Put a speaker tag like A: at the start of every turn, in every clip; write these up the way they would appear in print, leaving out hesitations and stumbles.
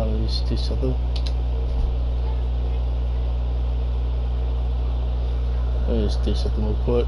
A: Let's do something. Let's do something real quick.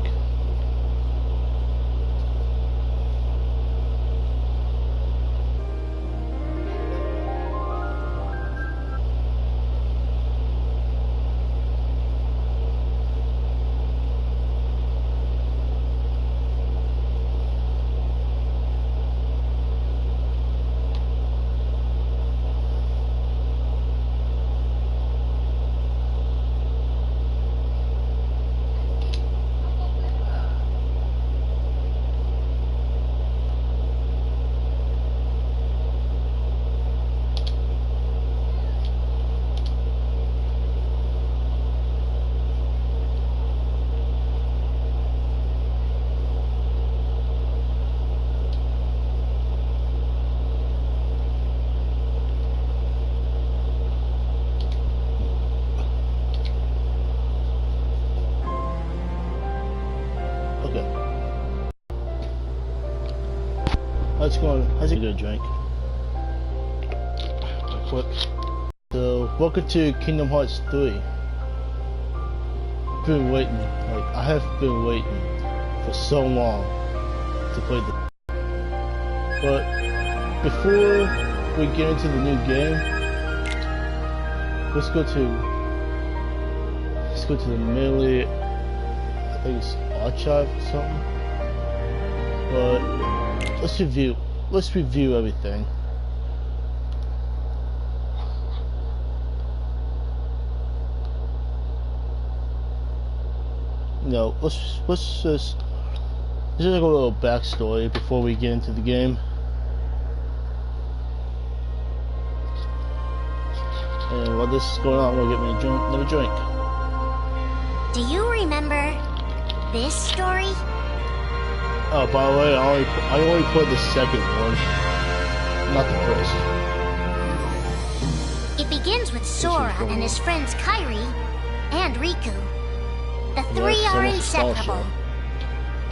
A: How's it going, drink? Real quick. So, welcome to Kingdom Hearts 3. Been waiting, I have been waiting for so long to play the. But before we get into the new game, let's go to the Melee. I think it's Archive or something. But let's review everything. No, let's just like a little backstory before we get into the game. And while this is going on, we'll get me another drink.
B: Do you remember this story?
A: Oh, by the way, I only played the second one, not the first.
B: It begins with Sora and his friends Kairi and Riku. The three are inseparable,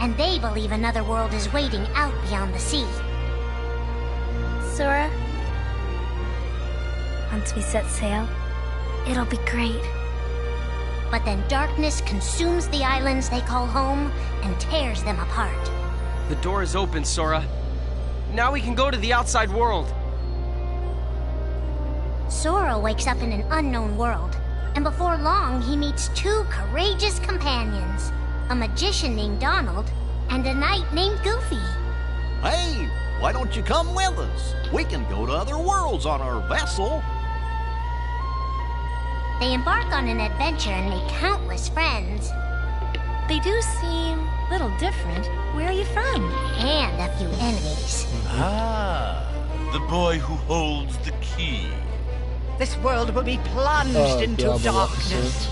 B: and they believe another world is waiting out beyond the sea.
C: Sora, once we set sail, it'll be great.
B: But then darkness consumes the islands they call home and tears them apart.
D: The door is open, Sora. Now we can go to the outside world.
B: Sora wakes up in an unknown world, and before long he meets two courageous companions, a magician named Donald and a knight named Goofy.
E: Hey, why don't you come with us? We can go to other worlds on our vessel.
B: They embark on an adventure and make countless friends.
C: They do seem a little different. Where are you from?
B: And a few enemies.
F: Ah, the boy who holds the key.
G: This world will be plunged into darkness.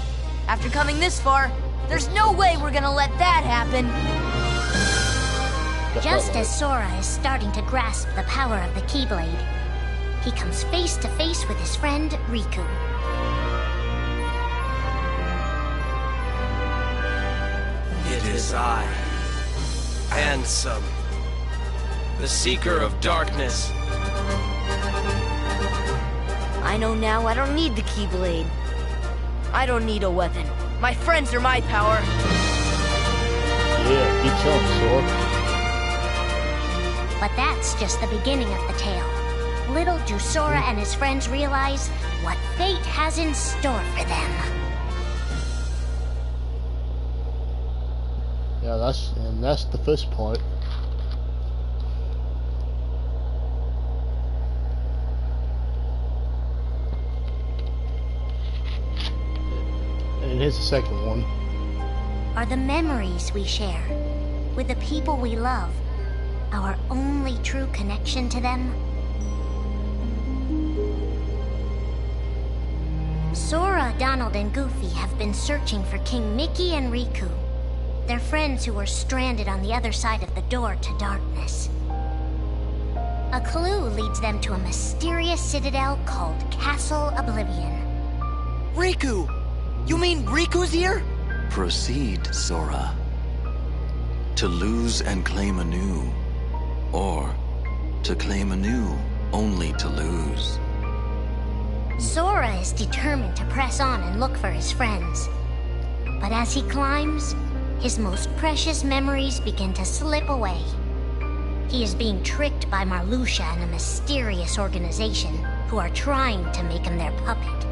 H: After coming this far, there's no way we're gonna let that happen.
B: Just as Sora is starting to grasp the power of the Keyblade, he comes face to face with his friend Riku.
D: It is I, Ansem, the Seeker of Darkness.
H: I know now I don't need the Keyblade. I don't need a weapon. My friends are my power.
A: Yeah, keep telling Sora.
B: But that's just the beginning of the tale. Little do Sora and his friends realize what fate has in store for them.
A: Yeah, that's the first part. And here's the second one.
B: Are the memories we share with the people we love our only true connection to them? Sora, Donald, and Goofy have been searching for King Mickey and Riku. They're friends who were stranded on the other side of the door to darkness. A clue leads them to a mysterious citadel called Castle Oblivion.
I: Riku! You mean Riku's here?
J: Proceed, Sora. To lose and claim anew, or to claim anew only to lose.
B: Sora is determined to press on and look for his friends. But as he climbs, his most precious memories begin to slip away. He is being tricked by Marluxia and a mysterious organization who are trying to make him their puppet.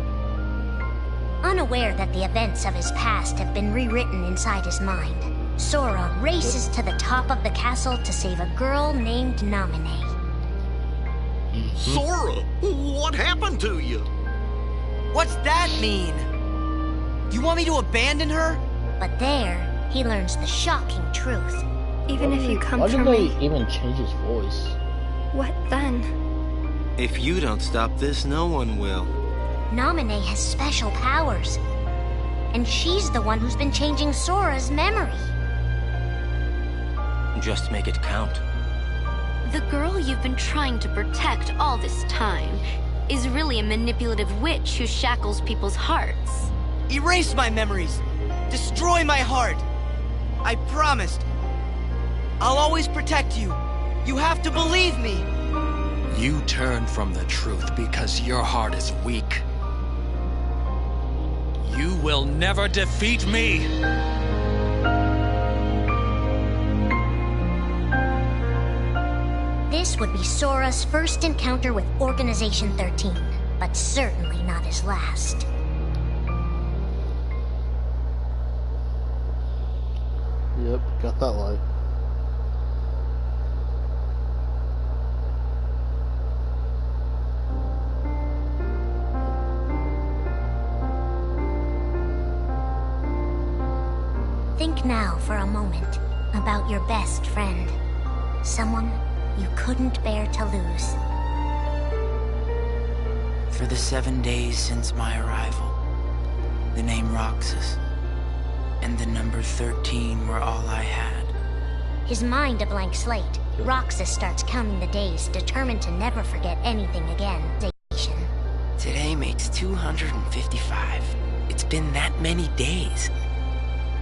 B: Unaware that the events of his past have been rewritten inside his mind, Sora races to the top of the castle to save a girl named Naminé.
E: Sora, what happened to you?
I: What's that mean? You want me to abandon her?
B: But there, he learns the shocking truth.
C: Even if you come
A: Why
C: for
A: did they
C: me,
A: even change his voice?
C: what then?
K: If you don't stop this, no one will.
B: Naminé has special powers. And she's the one who's been changing Sora's memory.
K: Just make it count.
C: The girl you've been trying to protect all this time is really a manipulative witch who shackles people's hearts.
I: Erase my memories. Destroy my heart. I promised. I'll always protect you. You have to believe me.
J: You turn from the truth because your heart is weak. You will never defeat me!
B: This would be Sora's first encounter with Organization 13, but certainly not his last.
A: Yep, got that light.
B: Think now for a moment about your best friend. Someone you couldn't bear to lose.
I: For the 7 days since my arrival, the name Roxas and the number 13 were all I had.
B: His mind a blank slate, Roxas starts counting the days, determined to never forget anything again.
I: Today makes 255. It's been that many days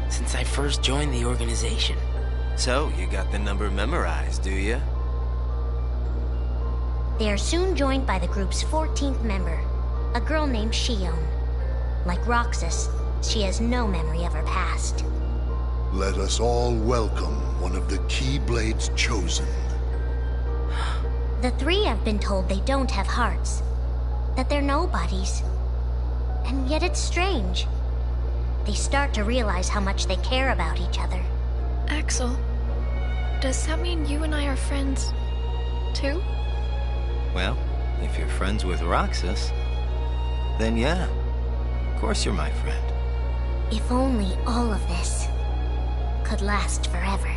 I: since I first joined the organization.
K: So, you got the number memorized, do you?
B: They are soon joined by the group's 14th member, a girl named Xion. Like Roxas, she has no memory of her past.
L: Let us all welcome one of the Keyblade's chosen.
B: The three have been told they don't have hearts, that they're nobodies. And yet it's strange. They start to realize how much they care about each other.
C: Axel, does that mean you and I are friends, too?
K: Well, if you're friends with Roxas, then yeah. Of course you're my friend.
B: If only all of this could last forever.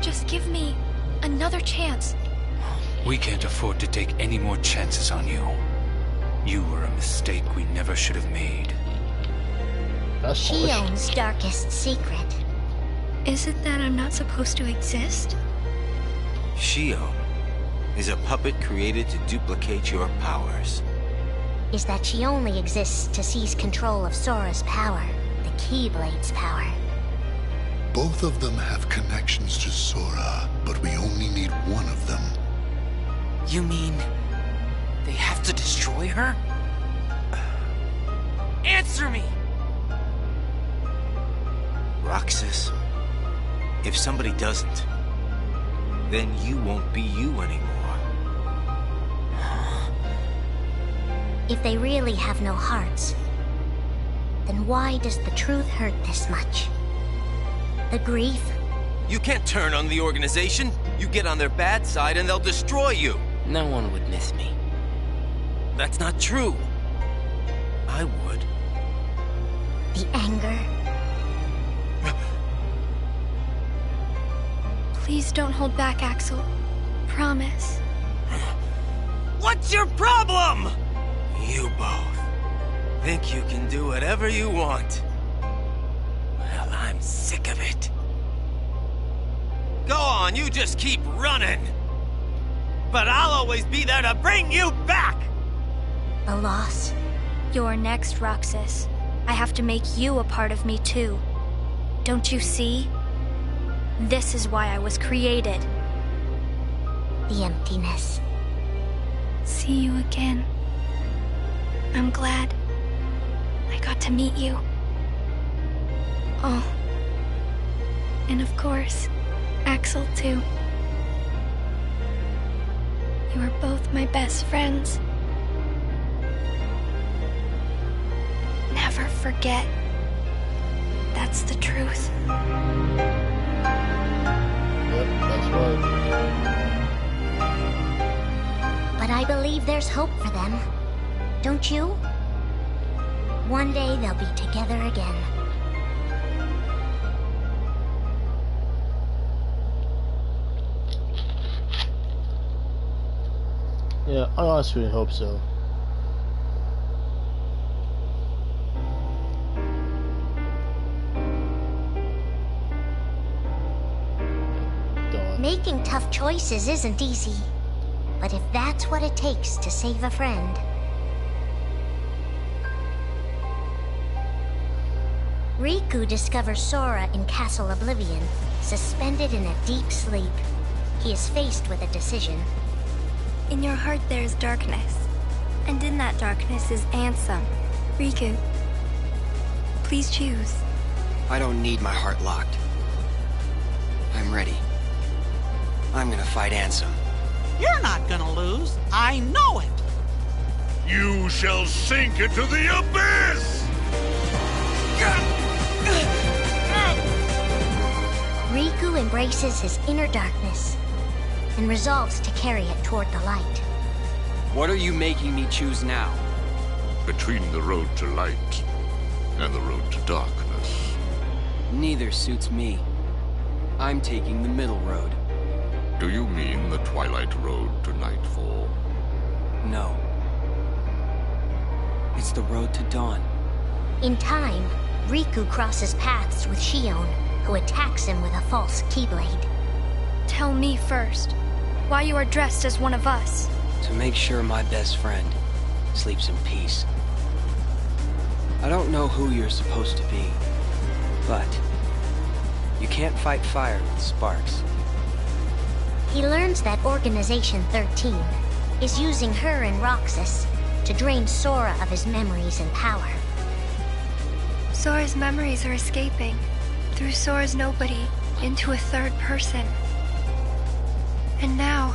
C: Just give me another chance.
M: We can't afford to take any more chances on you. You were a mistake we never should have made.
B: Xion's darkest secret.
C: Is it that I'm not supposed to exist?
K: Xion is a puppet created to duplicate your powers.
B: Is that she only exists to seize control of Sora's power, the Keyblade's power.
L: Both of them have connections to Sora, but we only need one of them.
I: You mean they have to destroy her? Answer me!
K: Roxas, if somebody doesn't, then you won't be you anymore.
B: If they really have no hearts, then why does the truth hurt this much? The grief?
K: You can't turn on the organization. You get on their bad side and they'll destroy you.
I: No one would miss me.
K: That's not true. I would.
B: The anger?
C: Please don't hold back, Axel. Promise.
K: What's your problem? You both think you can do whatever you want. Well, I'm sick of it. Go on, you just keep running. But I'll always be there to bring you back!
B: The loss?
C: You're next, Roxas. I have to make you a part of me, too. Don't you see? This is why I was created.
B: The emptiness.
N: see you again. I'm glad I got to meet you. Oh, and of course, Axel too. You are both my best friends. Never forget. That's the truth.
A: Yep, that's right.
B: But I believe there's hope for them. Don't you? One day they'll be together again.
A: Yeah, I honestly hope so.
B: Making tough choices isn't easy. But if that's what it takes to save a friend... Riku discovers Sora in Castle Oblivion, suspended in a deep sleep. He is faced with a decision.
N: In your heart there is darkness. And in that darkness is Ansem. Riku, please choose.
O: I don't need my heart locked. I'm ready. I'm gonna fight Ansem.
P: You're not gonna lose. I know it.
F: You shall sink into the abyss!
B: Riku embraces his inner darkness and resolves to carry it toward the light.
J: What are you making me choose now?
F: Between the road to light and the road to darkness.
J: Neither suits me. I'm taking the middle road.
F: Do you mean the Twilight Road to Nightfall?
J: No. It's the road to dawn.
B: In time, Riku crosses paths with Shion, who attacks him with a false Keyblade.
N: Tell me first, why you are dressed as one of us.
J: To make sure my best friend sleeps in peace. I don't know who you're supposed to be, but you can't fight fire with sparks.
B: He learns that Organization 13 is using her and Roxas to drain Sora of his memories and power.
N: Sora's memories are escaping through Sora's nobody into a third person. And now,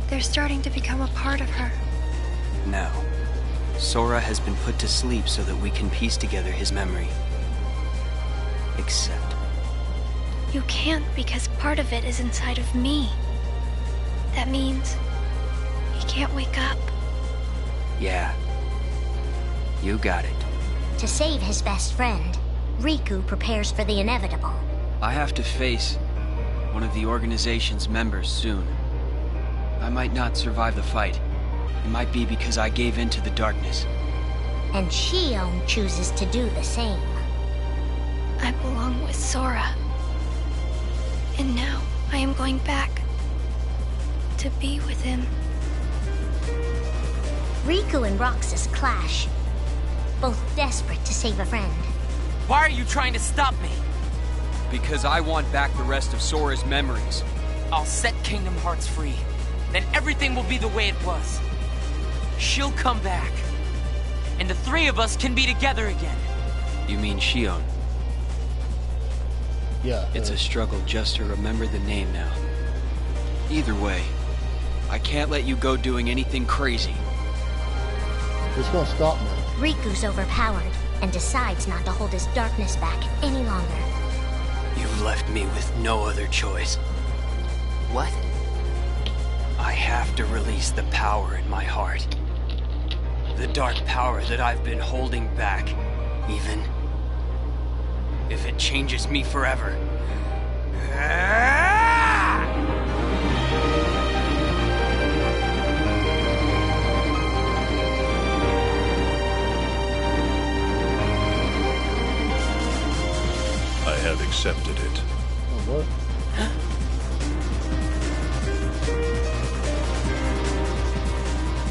N: they're starting to become a part of her.
J: Now, Sora has been put to sleep so that we can piece together his memory. Except...
N: You can't because part of it is inside of me. That means he can't wake up.
J: Yeah. You got it.
B: To save his best friend, Riku prepares for the inevitable.
J: I have to face one of the organization's members soon. I might not survive the fight. It might be because I gave in to the darkness.
B: And Shion chooses to do the same.
N: I belong with Sora. And now I am going back to be with him.
B: Riku and Roxas clash, both desperate to save a friend.
D: Why are you trying to stop me?
J: Because I want back the rest of Sora's memories.
D: I'll set Kingdom Hearts free. Then everything will be the way it was. She'll come back. And the three of us can be together again.
J: You mean Shion?
A: Yeah.
J: It's a struggle just to remember the name now. Either way, I can't let you go doing anything crazy.
A: It's gonna stop me.
B: Riku's overpowered and decides not to hold his darkness back any longer.
J: You've left me with no other choice.
O: What?
J: I have to release the power in my heart. The dark power that I've been holding back, even if it changes me forever.
F: I have accepted it.
A: Oh, what?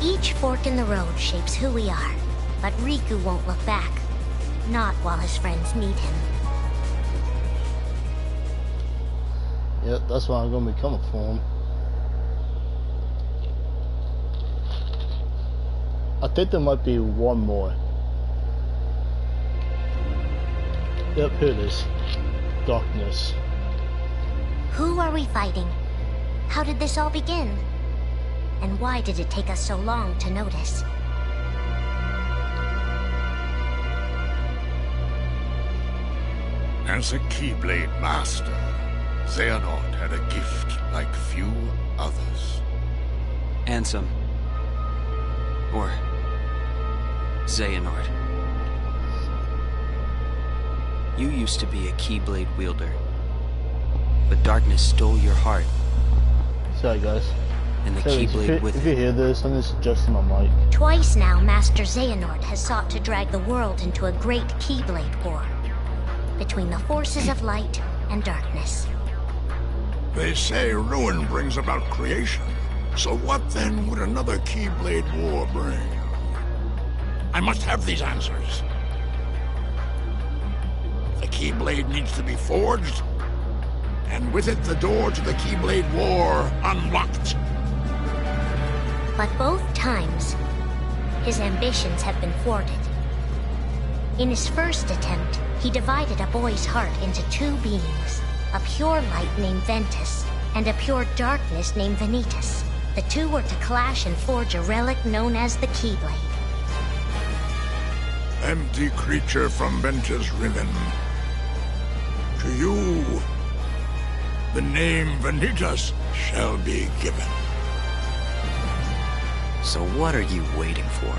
B: Each fork in the road shapes who we are, but Riku won't look back. Not while his friends need him.
A: Yep, that's why I'm gonna become a form. I think there might be one more. Yep, here it is. Darkness.
B: Who are we fighting? How did this all begin? And why did it take us so long to notice?
F: As a Keyblade master, Xehanort had a gift like few others.
O: Ansem. Or Xehanort. You used to be a Keyblade wielder. But darkness stole your heart.
A: Sorry guys.
O: And the Keyblade with it.
A: If you hear this, I'm just adjusting my mic.
B: Twice now, Master Xehanort has sought to drag the world into a great Keyblade war between the forces of light and darkness.
F: They say ruin brings about creation. So what then would another Keyblade war bring? I must have these answers. The Keyblade needs to be forged, and with it the door to the Keyblade war unlocked.
B: But both times, his ambitions have been thwarted. In his first attempt, he divided a boy's heart into two beings, a pure light named Ventus, and a pure darkness named Vanitas. The two were to clash and forge a relic known as the Keyblade.
F: Empty creature from Ventus Riven. To you, the name Vanitas shall be given.
Q: So what are you waiting for?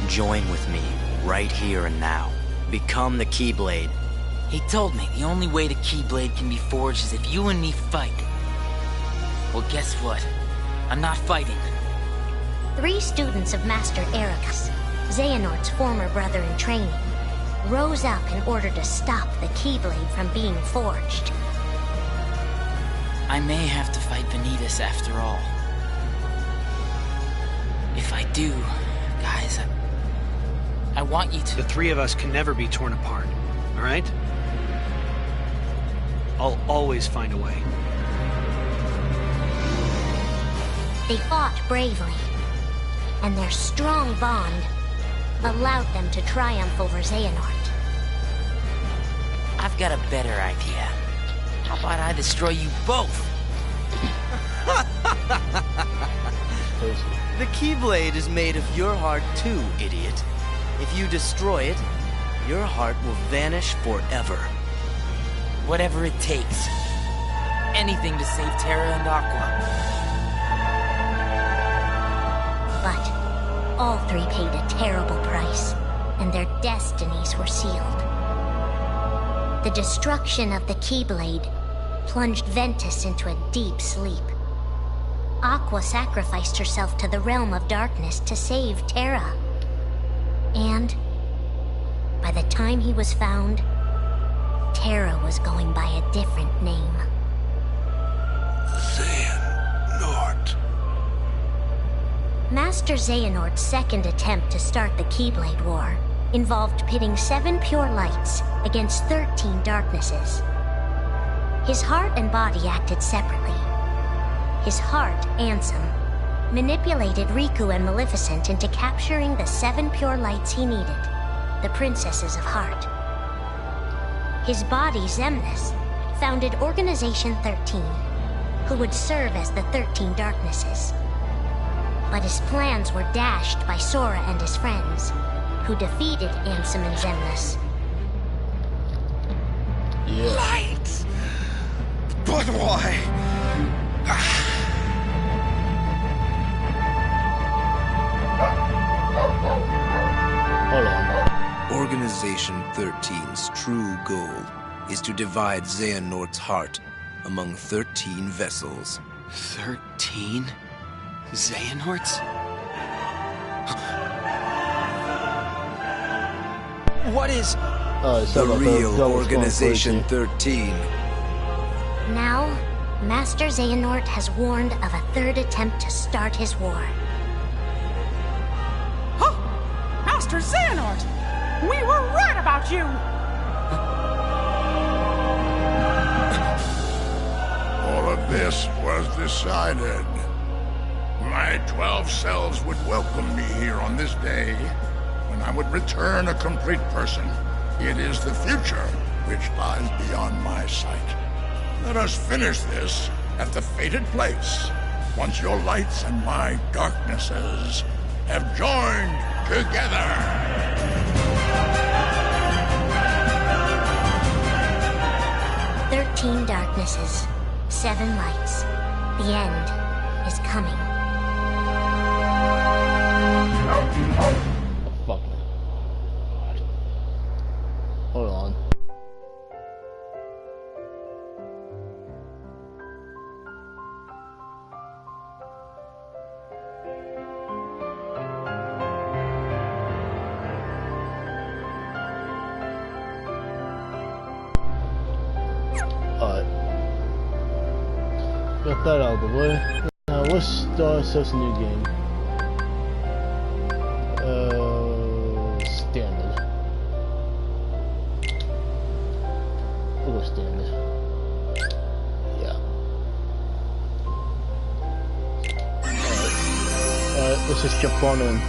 Q: Join with me, right here and now. Become the Keyblade.
D: He told me the only way the Keyblade can be forged is if you and me fight. Well, guess what? I'm not fighting.
B: 3 students of Master Eraqus, Xehanort's former brother in training, rose up in order to stop the Keyblade from being forged.
D: I may have to fight Vanitas after all. If I do, guys, I want you to...
I: The 3 of us can never be torn apart, all right? I'll always find a way.
B: They fought bravely, and their strong bond allowed them to triumph over Xehanort.
D: I've got a better idea. How about I destroy you both?
I: The Keyblade is made of your heart too, idiot. If you destroy it, your heart will vanish forever.
D: Whatever it takes. Anything to save Terra and Aqua.
B: But all 3 paid a terrible price, and their destinies were sealed. The destruction of the Keyblade plunged Ventus into a deep sleep. Aqua sacrificed herself to the realm of darkness to save Terra. And by the time he was found, Terra was going by a different name.
F: Xehanort.
B: Master Xehanort's second attempt to start the Keyblade War involved pitting 7 pure lights against 13 darknesses. His heart and body acted separately. His heart, Ansem, manipulated Riku and Maleficent into capturing the 7 pure lights he needed, the Princesses of Heart. His body, Xemnas, founded Organization 13, who would serve as the 13 darknesses. But his plans were dashed by Sora and his friends, who defeated Ansem and Xemnas.
F: Yeah.
K: Light! But why?
A: Hold on.
R: Organization 13's true goal is to divide Xehanort's heart among 13 vessels.
J: 13? Xehanorts?
R: What is the real Organization 13?
B: Now, Master Xehanort has warned of a 3rd attempt to start his war.
P: Huh! Master Xehanort! We were right about you!
F: All of this was decided. My 12 selves would welcome me here on this day, when I would return a complete person. It is the future which lies beyond my sight. Let us finish this at the fated place, once your lights and my darknesses have joined together.
B: 13 darknesses, 7 lights. The end is coming.
A: Fuck me. Hold on. Got that out of the way. Now let's start ourselves a new game. Standard. We'll go standard. Yeah. Alright, let's just jump on in.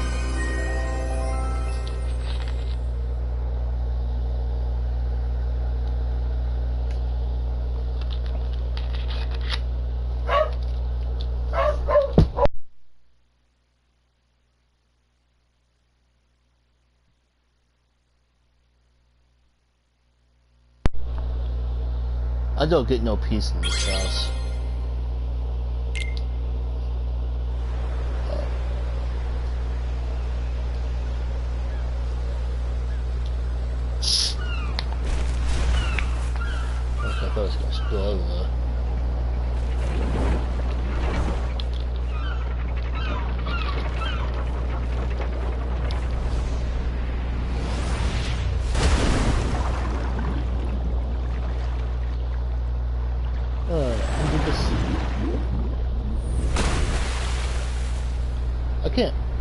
A: I don't get no peace in this house. Okay, I thought it was gonna spill over there.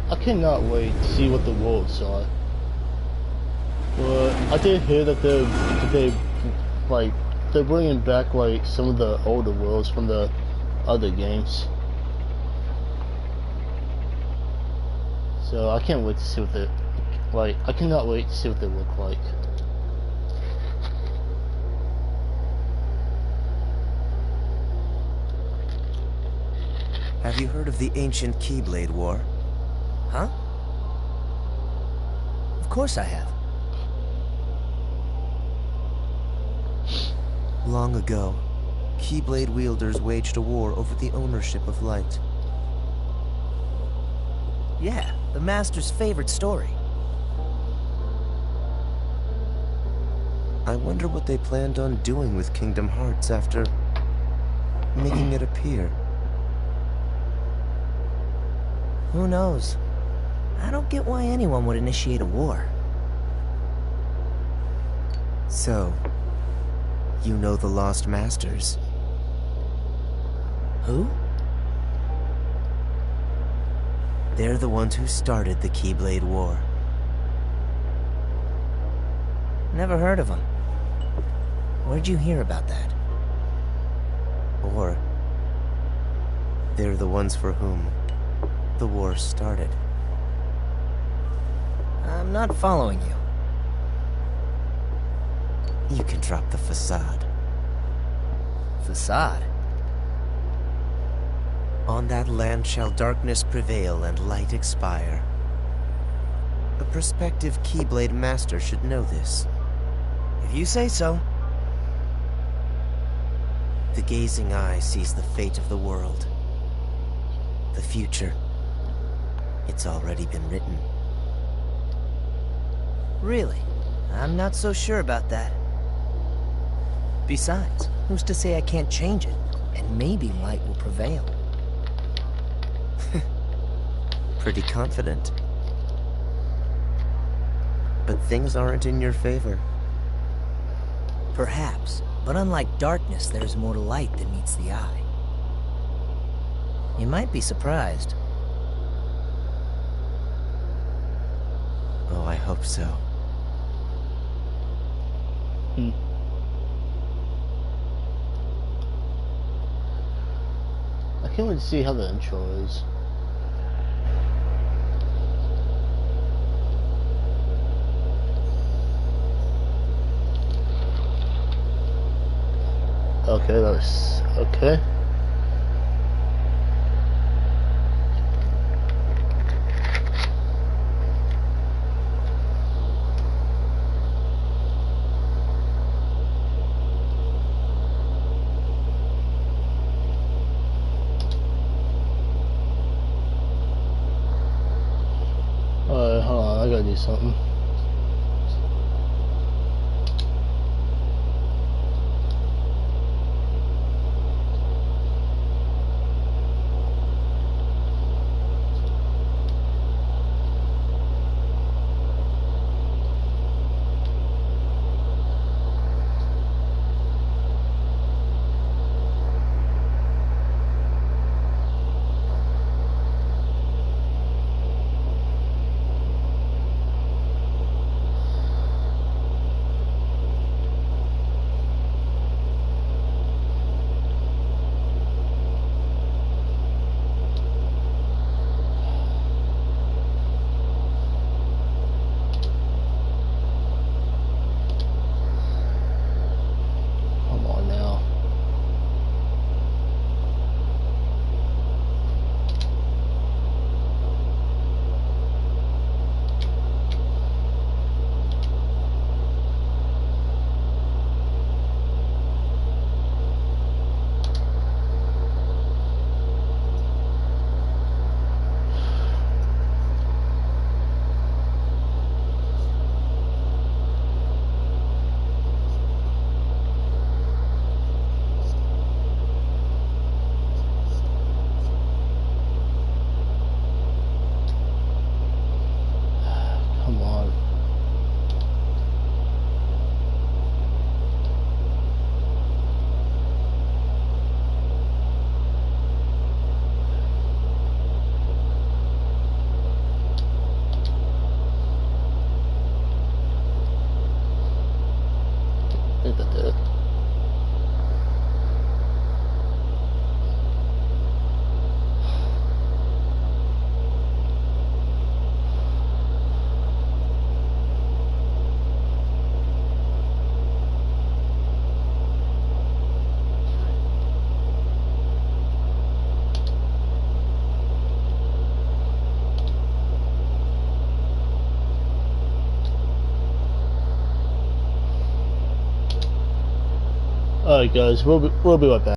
A: I cannot wait to see what the worlds are. But I did hear that they're bringing back like some of the older worlds from the other games. So I can't wait to see what they like. I cannot wait to see what they look like.
S: Have you heard of the ancient Keyblade War?
T: Huh? Of course I have.
S: Long ago, Keyblade wielders waged a war over the ownership of light.
T: Yeah, the Master's favorite story.
S: I wonder what they planned on doing with Kingdom Hearts after making it appear.
T: Who knows? I don't get why anyone would initiate a war.
S: So, you know the Lost Masters?
T: Who?
S: They're the ones who started the Keyblade War.
T: Never heard of them. Where'd you hear about that?
S: Or, they're the ones for whom the war started.
T: I'm not following you.
S: You can drop the facade.
T: Facade?
S: On that land shall darkness prevail and light expire. A prospective Keyblade Master should know this.
T: If you say so.
S: The gazing eye sees the fate of the world. The future. It's already been written.
T: Really? I'm not so sure about that. Besides, who's to say I can't change it? And maybe light will prevail.
S: Pretty confident. But things aren't in your favor.
T: Perhaps, but unlike darkness, there's more to light than meets the eye. You might be surprised.
S: Oh, I hope so.
A: I can't wait to see how the intro is. Okay, that's okay. Alright, hold on, I gotta do something. Alright guys, we'll be right back.